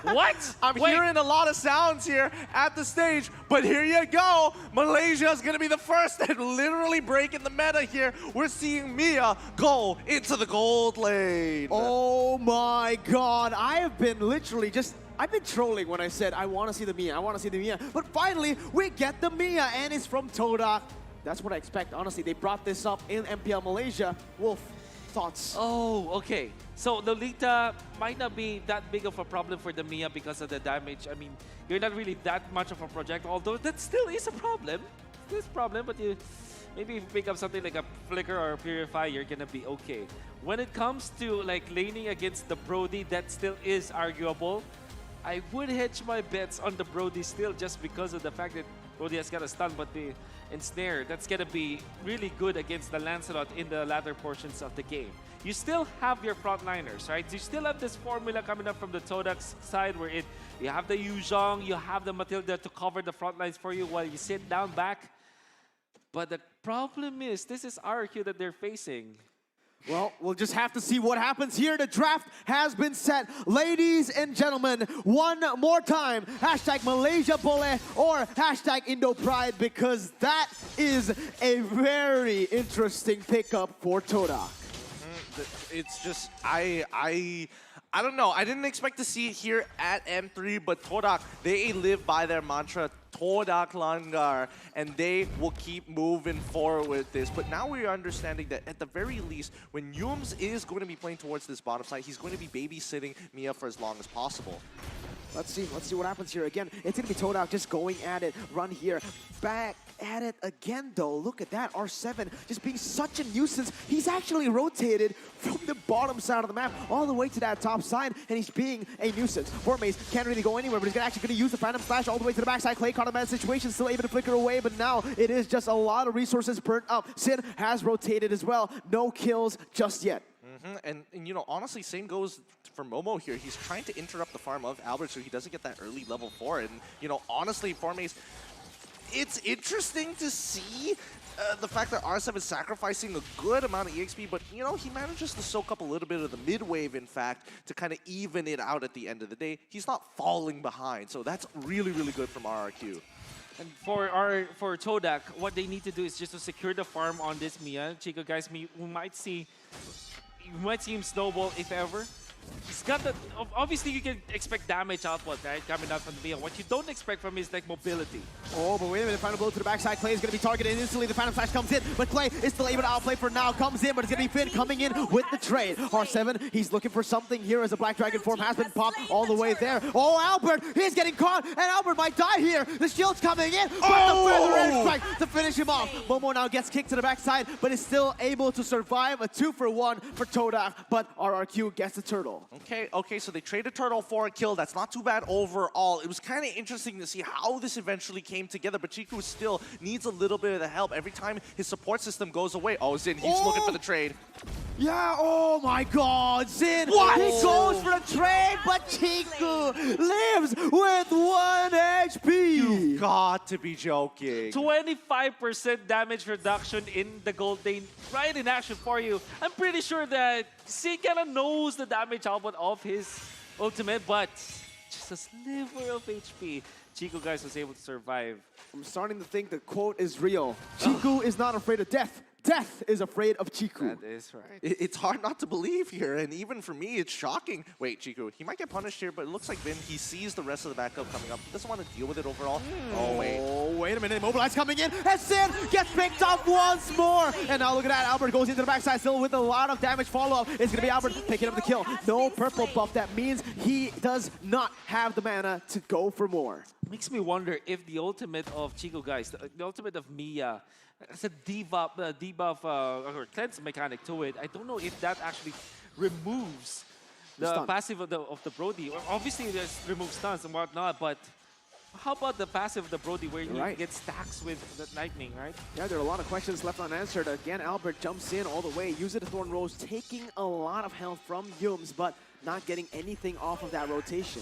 What? I'm hearing a lot of sounds here at the stage, but here you go. Malaysia is going to be the first and literally breaking the meta here. We're seeing Mia go into the gold lane. Oh my god, I have been literally I've been trolling when I said I want to see the Mia, I want to see the Mia. But finally, we get the Mia, and it's from TODAK. That's what I expect, honestly. They brought this up in MPL Malaysia. Wolf, thoughts? Oh, okay. So Lolita might not be that big of a problem for the Mia because of the damage. I mean, you're not really that much of a projectile, although that still is a problem. Still is a problem, but maybe if you pick up something like a Flicker or a Purify, you're gonna be okay. When it comes to like laning against the Brody, that still is arguable. I would hedge my bets on the Brody still just because of the fact that Brody has got a stun, but the ensnare, that's gonna be really good against the Lancelot in the latter portions of the game. You still have your frontliners, right? You still have this formula coming up from the TODAK side where you have the Yuzhong, you have the Matilda to cover the front lines for you while you sit down back. But the problem is, this is RRQ that they're facing. Well, we'll just have to see what happens here. The draft has been set. Ladies and gentlemen, one more time, hashtag Malaysia Bole or hashtag Indo Pride, because that is a very interesting pickup for TODAK. It's just, I don't know. I didn't expect to see it here at M3, but TODAK, they live by their mantra, TODAK Langar, and they will keep moving forward with this. But now we're understanding that at the very least, when Yums is going to be playing towards this bottom side, he's going to be babysitting Mia for as long as possible. Let's see what happens here again. It's gonna be TODAK just going at it, run here, back at it again though. Look at that, R7 just being such a nuisance. He's actually rotated from the bottom side of the map all the way to that top side, and he's being a nuisance. Formaze can't really go anywhere, but he's actually gonna use the Phantom Slash all the way to the backside. Clay caught him in a situation, still able to flicker away, but now it is just a lot of resources burnt up. Sin has rotated as well. No kills just yet. And you know, honestly, same goes for Momo here. He's trying to interrupt the farm of Albert so he doesn't get that early level 4. And, you know, honestly, Formaze, it's interesting to see the fact that R7 is sacrificing a good amount of EXP, but, you know, he manages to soak up a little bit of the mid-wave, in fact, to kind of even it out at the end of the day. He's not falling behind, so that's really, really good from RRQ. And for TODAK, what they need to do is just to secure the farm on this Mia. Chico, guys, we might see him snowball if ever. He's got the, obviously you can expect damage output, right, coming out from the Mia. What you don't expect from him is like mobility. Oh, but wait a minute, final blow to the backside. Clay is going to be targeted instantly. The Phantom Slash comes in, but Clay is still able to outplay for now. Comes in, but it's going to be Finn coming in with the trade. R7, he's looking for something here as the Black Dragon form has been popped all the way there. Oh, Albert, he's getting caught, and Albert might die here. The shield's coming in, but the further air strike to finish him off. Momo now gets kicked to the backside, but is still able to survive. A 2-for-1 for TODAK, but RRQ gets the turtle. Okay, so they traded Turtle for a kill. That's not too bad overall. It was kind of interesting to see how this eventually came together, but Chiku still needs a little bit of the help. Every time his support system goes away, oh, Zin, he's looking for the trade. Yeah, oh my god, Zin! What? He goes for the trade, but Chiku lives with 1 HP! You've got to be joking. 25% damage reduction in the gold lane, right in action for you. I'm pretty sure that Sin kind of knows the damage output of his ultimate, but just a sliver of HP. Chico, guys, was able to survive. I'm starting to think the quote is real. Chiku is not afraid of death. Death is afraid of Chiku. That is right. It's hard not to believe here, and even for me, it's shocking. Wait, Chiku, he might get punished here, but it looks like Vin, he sees the rest of the backup coming up. He doesn't want to deal with it overall. Oh, wait. Oh, wait a minute. Mobilize coming in, and Sin gets picked up once more. And now look at that. Albert goes into the backside still with a lot of damage follow-up. It's going to be Albert picking up the kill. No purple buff. That means he does not have the mana to go for more. Makes me wonder if the ultimate of Chico, guys, the ultimate of Mia, it's a debuff or cleanse mechanic to it. I don't know if that actually removes the passive of the Brody. Obviously, there's remove stuns and whatnot, but how about the passive of the Brody where you get stacks with the lightning, right? Yeah, there are a lot of questions left unanswered. Again, Albert jumps in all the way, uses the Thorn Rose, taking a lot of health from Yums, but not getting anything off of that rotation.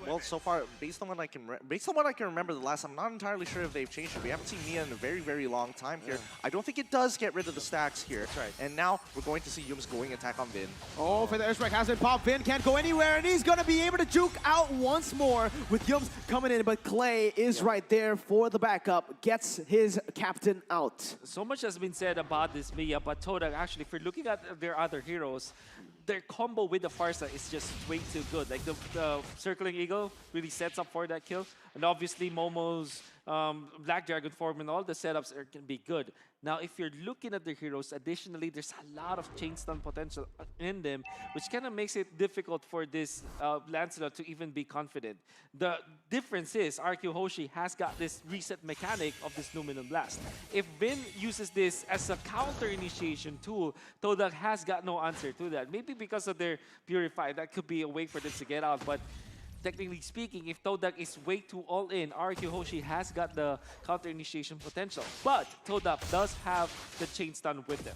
Well, so far, based on what I can remember the last, I'm not entirely sure if they've changed it. We haven't seen Mia in a very, very long time here. I don't think it does get rid of the stacks here. That's right. And now we're going to see Yums going attack on Vin. Oh, for the airstrike has been popped. Vin can't go anywhere, and he's going to be able to juke out once more with Yums coming in. But Clay is right there for the backup, gets his captain out. So much has been said about this Mia, but TODAK actually, if you're looking at their other heroes, their combo with the Farsa is just way too good. Like the Circling Eagle really sets up for that kill. And obviously Momo's Black Dragon form and all the setups can be good. Now, if you're looking at their heroes, additionally, there's a lot of chain stun potential in them, which kind of makes it difficult for this Lancelot to even be confident. The difference is RRQ HOSHI has got this reset mechanic of this Luminous Blast. If Vin uses this as a counter initiation tool, TODAK has got no answer to that. Maybe because of their Purify, that could be a way for them to get out, but technically speaking, if TODAK is way too all-in, RRQ HOSHI has got the counter-initiation potential. But TODAK does have the chain stun with them.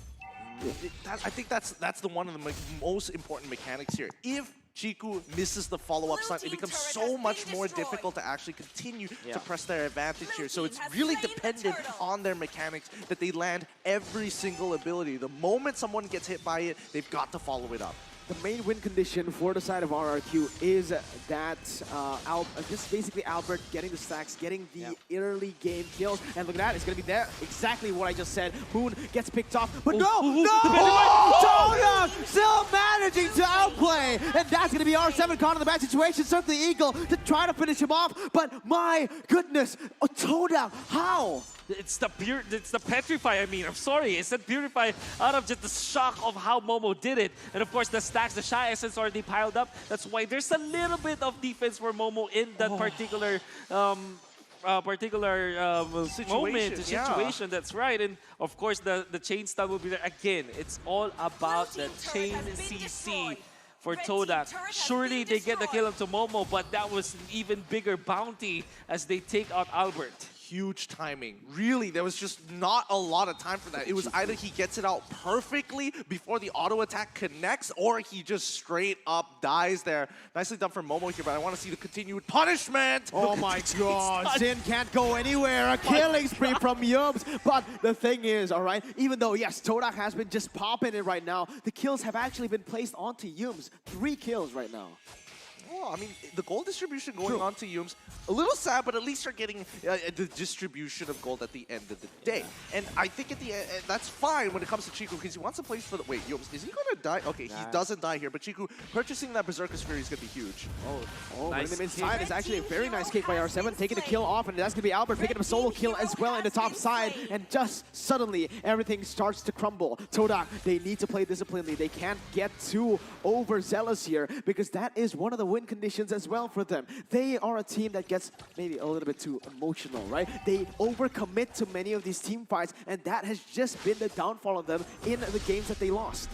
I think that's the one of the most important mechanics here. If Chiku misses the follow-up stun, it becomes so much more difficult to actually continue to press their advantage here. So it's really dependent on their mechanics that they land every single ability. The moment someone gets hit by it, they've got to follow it up. The main win condition for the side of RRQ is that just basically Albert getting the stacks, getting the early game kills. And look at that, it's going to be there. Exactly what I just said. Moon gets picked off, but no! TODAK still managing to outplay. And that's going to be R7 caught in the bad situation. Certainly Eagle to try to finish him off. But my goodness, TODAK, how? It's the Petrify, I mean. I'm sorry, it's that Purify out of just the shock of how Momo did it. And of course, the stacks, the Shy Essence already piled up. That's why there's a little bit of defense for Momo in that particular situation. That's right. And of course, the chain stun will be there. Again, it's all about the chain CC for TODAK. Surely they get the kill onto Momo, but that was an even bigger bounty as they take out Albert. Huge timing. Really, there was just not a lot of time for that. It was either he gets it out perfectly before the auto attack connects, or he just straight up dies there. Nicely done for Momo here, but I want to see the continued punishment. Oh my god, Sin can't go anywhere. A killing spree from Yums. But the thing is, all right, even though, yes, TODAK has been just popping it right now, the kills have actually been placed onto Yums. 3 kills right now. Oh, I mean, the gold distribution going on to Yums, a little sad, but at least you're getting the distribution of gold at the end of the day. And I think at the end, that's fine when it comes to Chiku, because he wants to place for the... Wait, Yums, is he going to die? Okay, he doesn't die here, but Chiku purchasing that Berserker Fury is going to be huge. Nice. The inside is actually a very nice kick by R7, taking the kill off, and that's going to be Albert picking up a solo kill as well in the top side, and just suddenly everything starts to crumble. TODAK, they need to play disciplinedly. They can't get too overzealous here, because that is one of the win conditions as well for them. They are a team that gets maybe a little bit too emotional, right? They overcommit to many of these team fights, and that has just been the downfall of them in the games that they lost.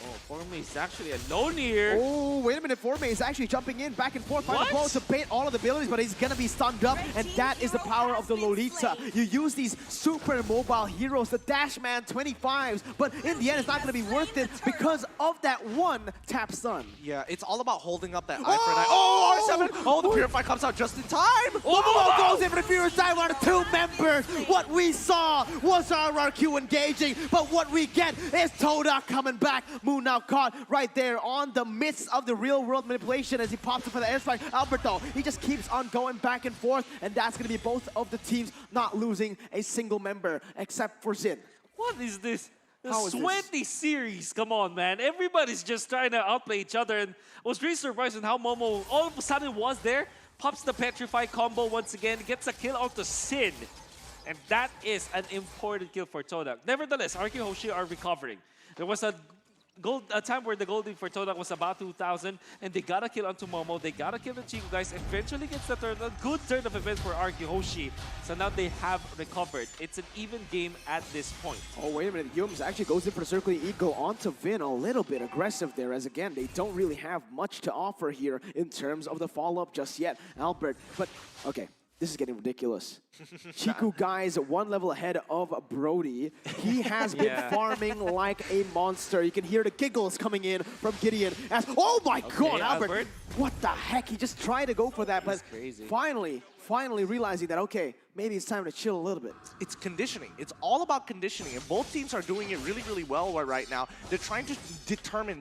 Oh, Forme is actually alone here. Oh, wait a minute. Forme is actually jumping in back and forth, trying to bait all of the abilities, but he's going to be stunned up, and that is the power of the Lolita. You use these super mobile heroes, the Dashman 25s, but in the end, it's not going to be worth it because of that one tap stun. Yeah, it's all about holding up that eye for an eye. Oh, R7! Oh, the Purify comes out just in time! Momo goes in for the Furious Dive on 2 members. What we saw was RRQ engaging, but what we get is TODAK coming back. Moon now caught right there on the midst of the real world manipulation as he pops up for the airstrike. Albert, though, he just keeps on going back and forth, and that's going to be both of the teams not losing a single member except for Zin. What is this? The How is sweaty series, come on, man. Everybody's just trying to outplay each other, and I was really surprised in how Momo all of a sudden was there, pops the Petrify combo once again, gets a kill onto Sin. And that is an important kill for TODAK. Nevertheless, RRQ HOSHI are recovering. There was a time where the gold lead for TODAK was about 2,000, and they got a kill onto Momo, they got a kill on Chiku, guys. Eventually gets the turn, a good turn of events for RRQ HOSHI. So now they have recovered. It's an even game at this point. Oh, wait a minute. Yums actually goes in for the Circling Eagle onto Vin, a little bit aggressive there, as again, they don't really have much to offer here in terms of the follow-up just yet. Albert, but okay. This is getting ridiculous. Chiku, guys, one level ahead of Brody. He has been farming like a monster. You can hear the giggles coming in from Gideon as, oh my God, Albert. What the heck? He just tried to go for that, but crazy. finally realizing that, okay, maybe it's time to chill a little bit. It's conditioning. It's all about conditioning, and both teams are doing it really, really well right now. They're trying to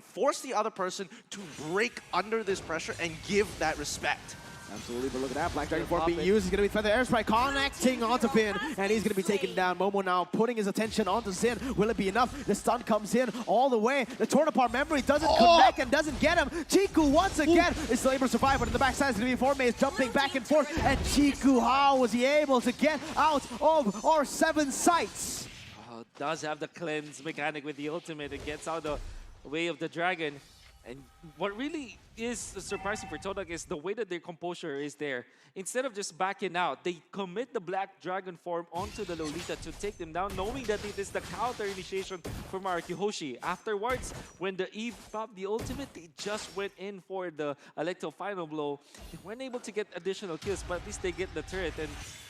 force the other person to break under this pressure and give that respect. Absolutely, but look at that. Black Dragon Form being used. He's going to be Feather Airstrike connecting onto Finn, and he's going to be taken down. Momo now putting his attention onto Sin. Will it be enough? The stun comes in all the way. The torn apart memory doesn't connect and doesn't get him. Chiku once again is still able to survive, but in the backside is going to be Formase jumping back and forth. And Chiku, how was he able to get out of R7 sights? Oh, does have the cleanse mechanic with the ultimate. It gets out the way of the dragon. And what really is surprising for TODAK is the way that their composure is there. Instead of just backing out, they commit the Black Dragon form onto the Lolita to take them down, knowing that it is the counter initiation from RRQ HOSHI. Afterwards, when the Eve popped the ultimate, they just went in for the Electro final blow. They weren't able to get additional kills, but at least they get the turret and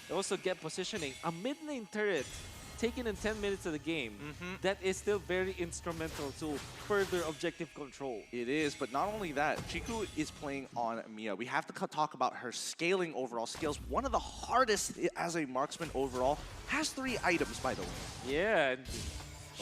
they also get positioning. A mid lane turret taken in 10 minutes of the game, that is still very instrumental to further objective control. It is, but not only that, Chiku is playing on Mia. We have to talk about her scaling overall skills. One of the hardest as a marksman overall. Has 3 items, by the way. Yeah. And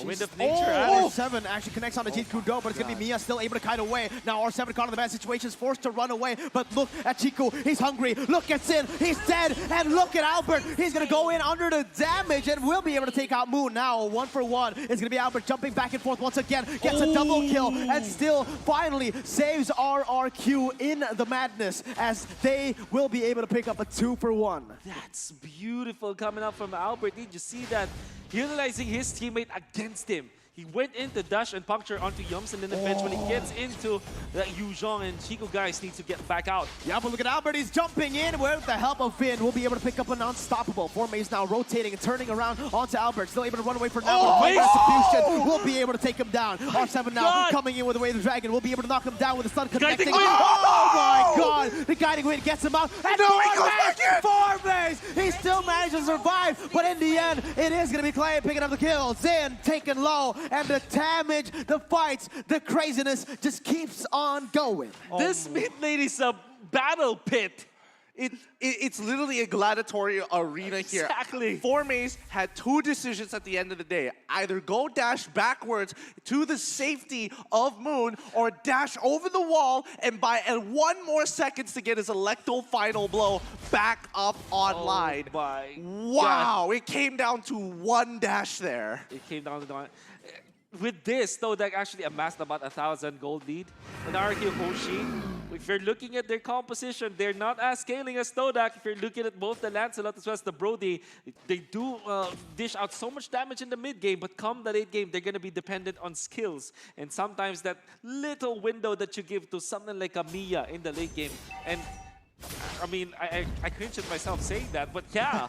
a Wind of Nature. R7 actually connects on the Chiku Do, but it's going to be Mia still able to kite away. Now R7 caught in the bad situation, is forced to run away. But look at Chiku, he's hungry. Look at Sin, he's dead. And look at Albert, he's going to go in under the damage and will be able to take out Moon. Now 1-for-1 is going to be Albert jumping back and forth once again. Gets a double kill and still finally saves RRQ in the madness as they will be able to pick up a 2-for-1. That's beautiful coming up from Albert. Did you see that? Utilizing his teammate against him. He went into dash and puncture onto Yums and then eventually gets into the Yuzhong, and Chico guys need to get back out. Yeah, but look at Albert, he's jumping in with the help of Finn. We'll be able to pick up an unstoppable. Formase now rotating and turning around onto Albert. Still able to run away for now. Execution will be able to take him down. R7 now coming in with the way of the dragon. We'll be able to knock him down with the stun connecting. Oh my God! The guiding wind gets him out. And no, he goes back in! Formase! He still managed to survive, but in the end, it is going to be Clay picking up the kill. Zin taken low, and the damage, the fights, the craziness just keeps on going. This mid lane is a battle pit. It's literally a gladiatory arena here. Exactly. Formase had 2 decisions at the end of the day. Either go dash backwards to the safety of Moon or dash over the wall and buy 1 more seconds to get his Electro final blow back up online. Oh my wow, it came down to 1 dash there. It came down to the with this, TODAK actually amassed about 1,000 gold lead. And RRQ HOSHI, if you're looking at their composition, they're not as scaling as TODAK. If you're looking at both the Lancelot as well as the Brody, they do dish out so much damage in the mid game, but come the late game, they're going to be dependent on skills. And sometimes that little window that you give to something like a Mia in the late game. And I mean, I cringe at myself saying that, but yeah.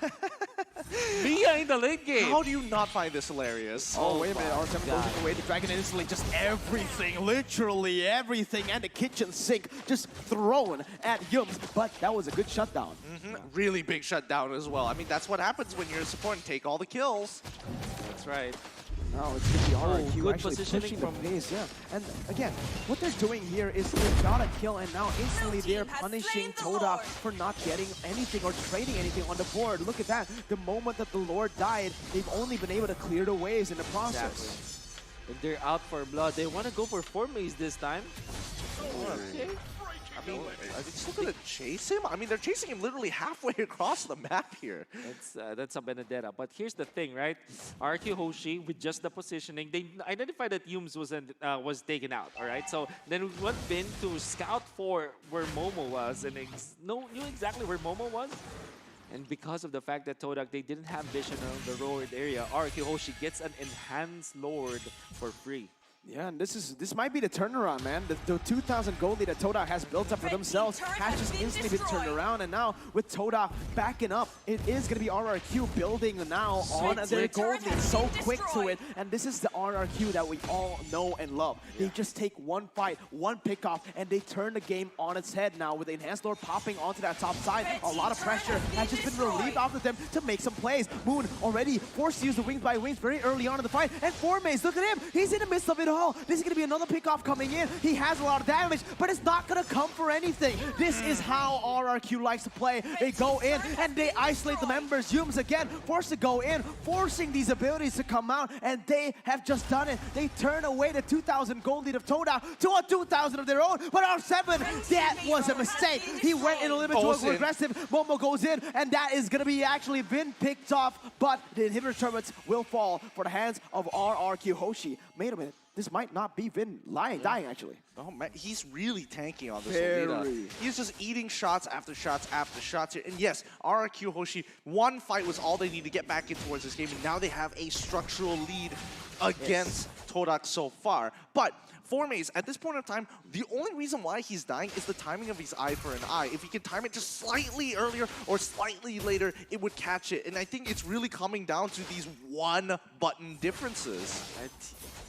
Mia in the late game. How do you not find this hilarious? Oh, wait a minute. R7 goes away. The dragon instantly just everything, literally everything, and the kitchen sink just thrown at Yums. But that was a good shutdown. Really big shutdown as well. I mean, that's what happens when you're a support and take all the kills. That's right. No, it's going to be RRQ good actually positioning pushing from the pace, yeah. And again, what they're doing here is they got a kill, and now instantly they're punishing TODAK for not getting anything or trading anything on the board. Look at that. The moment that the Lord died, they've only been able to clear the waves in the process. Exactly. If they're out for blood, they want to go for Formase this time. Okay. I mean, are they still going to chase him? I mean, they're chasing him literally halfway across the map here. That's a Benedetta. But here's the thing, right? RRQ HOSHI, with just the positioning, they identified that Yums was taken out, all right? So then we went in to scout for where Momo was and knew exactly where Momo was. And because of the fact that TODAK, they didn't have vision on the Lord area, RRQ HOSHI gets an enhanced Lord for free. Yeah, and this might be the turnaround, man. The 2,000 gold lead that TODAK has built up for themselves has just instantly been turned around, and now with TODAK backing up, it is going to be RRQ building now on their gold lead, so quick to it, and this is the RRQ that we all know and love. They just take one fight, one pickoff, and they turn the game on its head now with the Enhanced Lord popping onto that top side. A lot of pressure has just been relieved off of them to make some plays. Moon already forced to use the wings by wings very early on in the fight, and Formaze, look at him, he's in the midst of it all. This is going to be another pickoff coming in. He has a lot of damage, but it's not going to come for anything. This is how RRQ likes to play. They go in and they isolate the members. Yums again forced to go in, forcing these abilities to come out, and they have just done it. They turn away the 2,000 gold lead of TODAK to a 2,000 of their own, but R7, that was a mistake. He went in a little bit too aggressive. Momo goes in, and that is going to be actually been picked off, but the inhibitor turrets will fall for the hands of RRQ. HOSHI, wait a minute. This might not be Vin dying, actually. Oh man, he's really tanky on this Alita. He's just eating shots after shots after shots here. And yes, RRQ HOSHI, one fight was all they need to get back in towards this game, and now they have a structural lead against TODAK so far. But Formaze, at this point in time, the only reason why he's dying is the timing of his eye for an eye. If he can time it just slightly earlier or slightly later, it would catch it. And I think it's really coming down to these one-button differences.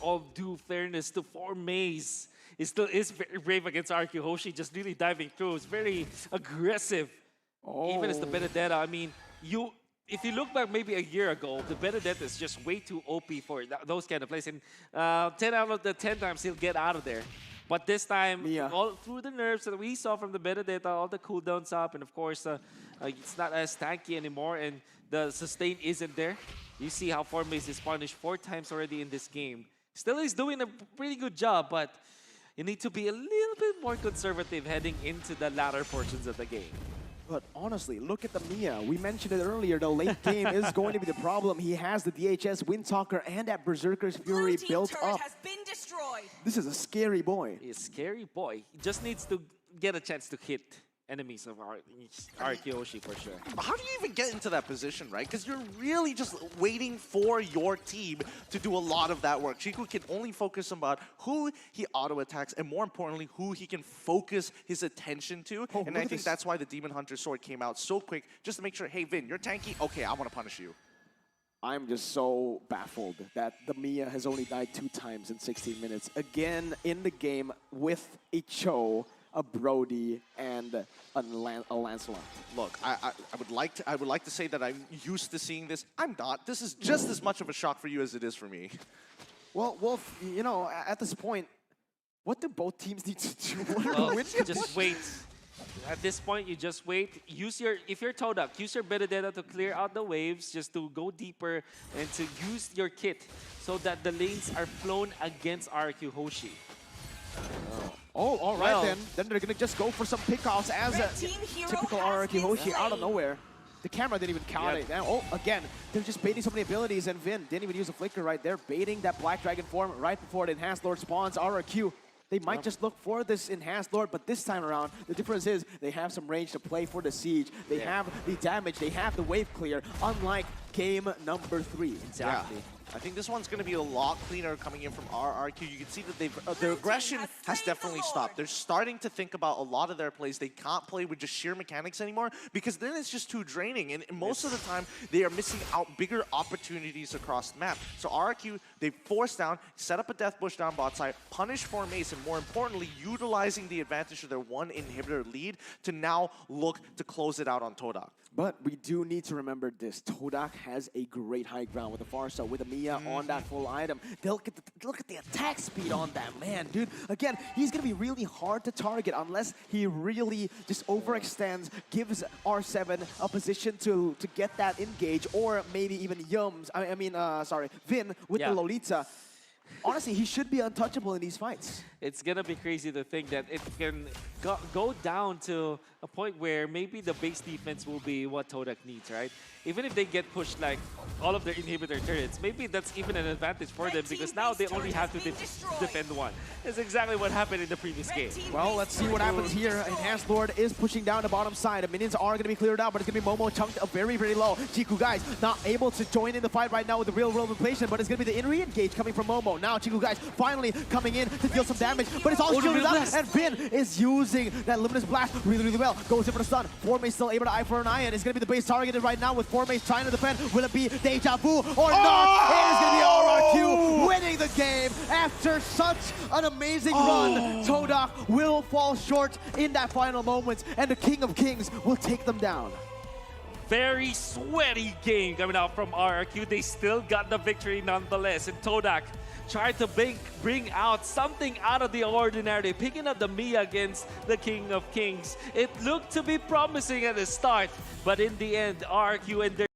All due fairness to Formaze, it still is very brave against RRQ. HOSHI just really diving through. It's very aggressive. Even as the Benedetta, I mean, if you look back maybe a year ago, the Benedetta is just way too OP for those kind of plays. And 10 out of the 10 times he'll get out of there. But this time, all through the nerfs that we saw from the Benedetta, all the cooldowns up, and of course, it's not as tanky anymore, and the sustain isn't there. You see how Formaze is punished 4 times already in this game. Still, he's doing a pretty good job, but you need to be a little bit more conservative heading into the latter portions of the game. But honestly, look at the Mia. We mentioned it earlier, the late game is going to be the problem. He has the DHS, Windtalker, and that Berserker's Fury built up. Has been destroyed. This is a scary boy. He's a scary boy. He just needs to get a chance to hit enemies of RRQ HOSHI for sure. How do you even get into that position, right? Because you're really just waiting for your team to do a lot of that work. Chiku can only focus about who he auto-attacks and, more importantly, who he can focus his attention to. And I think that's why the Demon Hunter sword came out so quick, just to make sure, hey, Vin, you're tanky? Okay, I want to punish you. I'm just so baffled that the Mia has only died 2 times in 16 minutes. Again, in the game with a Cho, a Brody, and a Lancelot. Look, I would like to say that I'm used to seeing this. I'm not. This is just as much of a shock for you as it is for me. Well, Wolf, you know, at this point, what do both teams need to do? Well, just wait. At this point, you just wait. If you're TODAK, use your Benedetta to clear out the waves, just to go deeper and to use your kit so that the lanes are flown against RRQ HOSHI. Oh, all right then. Then they're gonna just go for some pickoffs as a typical RRQ HOSHI out of nowhere. The camera didn't even count it. And, oh, again, they're just baiting so many abilities, and Vin didn't even use a flicker right there, baiting that Black Dragon form right before the Enhanced Lord spawns. RRQ, they might just look for this Enhanced Lord, but this time around, the difference is they have some range to play for the siege. They have the damage, they have the wave clear, unlike game number 3. Exactly. Yeah. I think this one's going to be a lot cleaner coming in from RRQ. You can see that their aggression has definitely stopped. They're starting to think about a lot of their plays. They can't play with just sheer mechanics anymore because then it's just too draining. And most of the time, they are missing out bigger opportunities across the map. So RRQ, they force down, set up a death bush down bot side, punish Formaze, and more importantly, utilizing the advantage of their 1 inhibitor lead to now look to close it out on TODAK. But we do need to remember this. TODAK has a great high ground with the Farsa, with the Mia on that full item. Look at the attack speed on that man, dude. Again, he's going to be really hard to target unless he really just overextends, gives R7 a position to get that engage, or maybe even Vin with the Lolita. Honestly, he should be untouchable in these fights. It's going to be crazy to think that it can go down to a point where maybe the base defense will be what TODAK needs, right? even if they get pushed like all of their inhibitor turrets, maybe that's even an advantage for them because now they only have to defend one. That's exactly what happened in the previous game. Well, let's see what happens here. Enhanced Lord is pushing down the bottom side. The minions are going to be cleared out, but it's going to be Momo chunked up very, very low. Chiku, guys, not able to join in the fight right now with the real-world replacement, but it's going to be the in-re engage coming from Momo. Now, Chiku, guys, finally coming in to deal some damage, but it's all shielded up, and Finn is using that Luminous Blast really, really well. Goes in for the stun. Formay still able to eye for an eye, and it's going to be the base targeted right now with Formay trying to defend. Will it be Deja Vu or not? It is going to be RRQ winning the game after such an amazing run. TODAK will fall short in that final moment, and the King of Kings will take them down. Very sweaty game coming out from RRQ. They still got the victory nonetheless. And TODAK tried to bring out something out of the ordinary, picking up the Mia against the King of Kings. It looked to be promising at the start, but in the end, RRQ and their